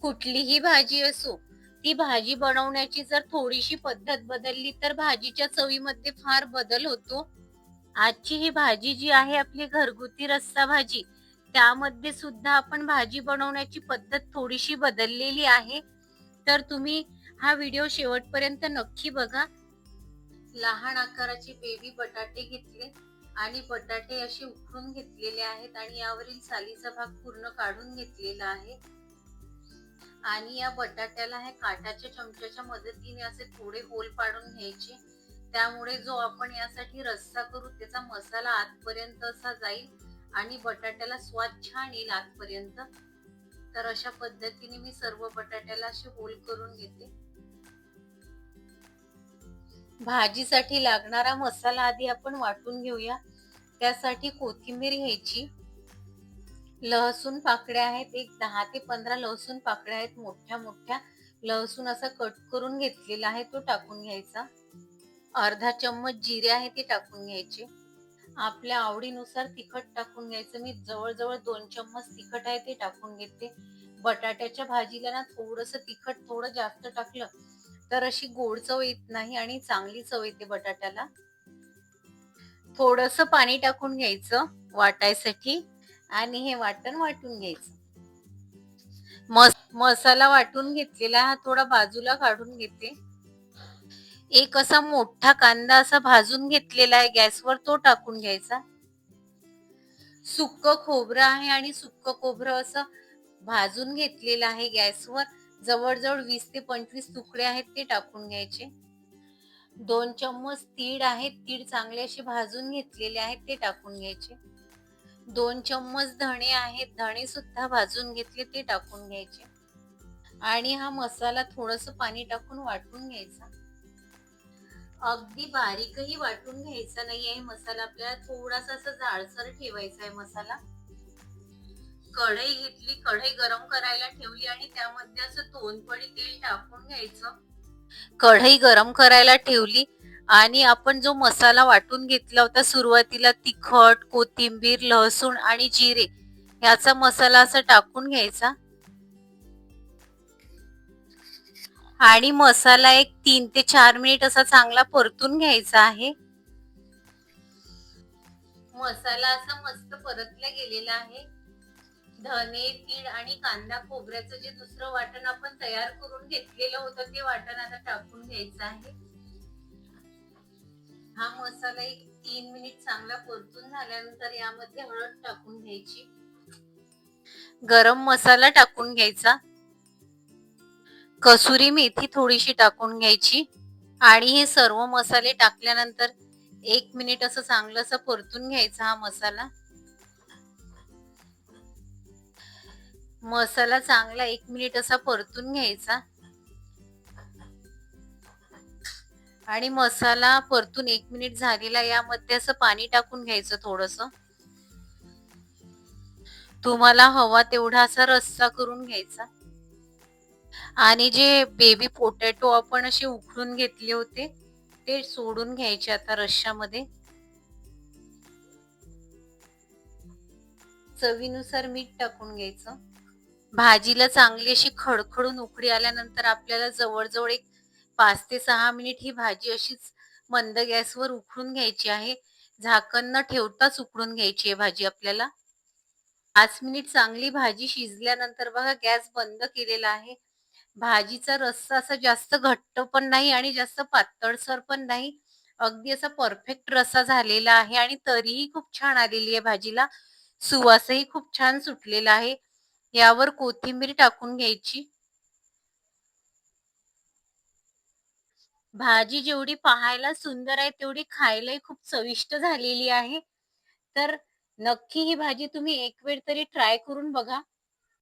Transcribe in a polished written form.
कुठलीही भाजी असो, ती भाजी बनवण्याची जर थोडीशी पद्धत बदलली तर भाजीच्या चवीमध्ये फार बदल होतो. आजची ही भाजी जी आहे आपली घरगुती रस्सा भाजी, त्यामध्ये सुद्धा आपण भाजी बनवण्याची पद्धत थोडीशी बदललेली आहे. तर तुम्ही हा व्हिडिओ शेवटपर्यंत नक्की बघा. लहान आकाराचे बेबी बटाटे घेतले आणि बटाटे असे उकडून घेतलेले आहेत आणि यावरील सालीचा भाग पूर्ण काढून घेतलेला आहे. आणि या बटाट्याला हे काटाच्या चमच्याच्या मदतीने असे थोडे होल पाडून घ्यायचे. त्यामुळे जो आपण यासाठी रस्सा करू त्याचा मसाला आतपर्यंत असा जाईल आणि बटाट्याला स्वाद छान येईल आतपर्यंत. तर अशा पद्धतीने मी सर्व बटाट्याला असे होल करून घेते. भाजीसाठी लागणारा मसाला आधी आपण वाटून घेऊया. त्यासाठी कोथिंबीर घ्यायची, लसूण पाकळ्या आहेत, एक 10 ते 15 लसूण पाकळ्या आहेत मोठ्या मोठ्या. लसूण असा कट करून घेतलेला आहे तो टाकून घ्यायचा. अर्धा चम्मच जिरे आहे ते टाकून घ्यायचे. आपल्या आवडीनुसार तिखट टाकून घ्यायचं. मी जवळजवळ 2 चम्मच तिखट आहे ते टाकून घेते. बटाट्याच्या भाजीला ना थोडंसं तिखट थोडं जास्त टाकलं तर अशी गोड चव येत नाही आणि चांगली चव येते बटाट्याला. थोडंसं पाणी टाकून घ्यायचं वाटायसाठी आणि हे वाटण वाटून घ्यायचं. मसाला वाटून घेतलेला हा थोडा बाजूला काढून घेते. एक असा मोठा कांदा असा भाजून घेतलेला आहे गॅसवर, तो टाकून घ्यायचा. सुक्क खोबरं आहे आणि सुक्क खोबरं असं भाजून घेतलेलं आहे गॅसवर. जवळजवळ 20 ते 25 तुकडे आहेत ते टाकून घ्यायचे. 2 चम्मच तीळ आहेत, तीळ चांगले असे भाजून घेतलेले आहेत ते टाकून घ्यायचे. 2 चम्मच धणे आहेत, धणे सुद्धा भाजून घेतले ते टाकून घ्यायचे. आणि हा मसाला थोडंसं पाणी टाकून वाटून घ्यायचा. अगदी बारीकही वाटून घ्यायचा नाहीये मसाला, आपल्याला थोडासा असं जाडसर ठेवायचा आहे मसाला. कढई घेतली, कढई गरम करायला ठेवली आणि त्यामध्ये असं 2 पळी तेल टाकून घ्यायचं. कढई गरम करायला ठेवली आणि आपण जो मसाला वाटून घेतला होता सुरुवातीला, तिखट, कोथिंबीर, लसूण आणि जिरे याचा मसाला असा टाकून घ्यायचा. आणि मसाला एक 3 ते 4 मिनिट असा चांगला परतून घ्यायचा आहे. मसाला असा मस्त परतला गेलेला आहे. धने, तीळ आणि कांदा खोबऱ्याचं जे दुसरं वाटण आपण तयार करून घेतलेलं होतं ते वाटण आता टाकून घ्यायचं आहे. हा मसाला एक 3 मिनिट चांगला परतून झाल्यानंतर यामध्ये हळद टाकून घ्यायची. गरम मसाला टाकून घ्यायचा. कसुरी मेथी थोडीशी टाकून घ्यायची. आणि हे सर्व मसाले टाकल्यानंतर 1 मिनिट असं चांगलं असं परतून घ्यायचा हा मसाला. मसाला चांगला 1 मिनिट असा परतून घ्यायचा. आणि मसाला परतून 1 मिनिट झालेला, यामध्ये असं पाणी टाकून घ्यायचं थोडंसं. तुम्हाला हवा तेवढा असा रस्सा करून घ्यायचा. आणि जे बेबी पोटॅटो आपण असे उकडून घेतले होते ते सोडून घ्यायचे आता रश्श्यामध्ये. चवीनुसार मीठ टाकून घ्यायचं. भाजीला चांगली अशी खडखडून उकळी आल्यानंतर आपल्याला जवळजवळ एक 5 ते 6 मिनिट ही भाजी अशीच मंद गॅसवर उकळून घ्यायची आहे. झाकण न ठेवताच उकळून घ्यायची आहे भाजी आपल्याला. 5 मिनिट चांगली भाजी शिजल्यानंतर बघा गॅस बंद केलेला आहे. भाजीचा रस्सा असा जास्त घट्ट पण नाही आणि जास्त पातळसर पण नाही. अगदी असा परफेक्ट रस्सा झालेला आहे आणि तरीही खूप छान आलेली आहे भाजीला. सुवासही खूप छान सुटलेला आहे. यावर कोथिंबीर टाकून घ्यायची. भाजी जेवढी पाहायला सुंदर आहे तेवढी खायलाही खूप चविष्ट झालेली आहे. तर नक्की ही भाजी तुम्ही एक वेळ तरी ट्राय करून बघा.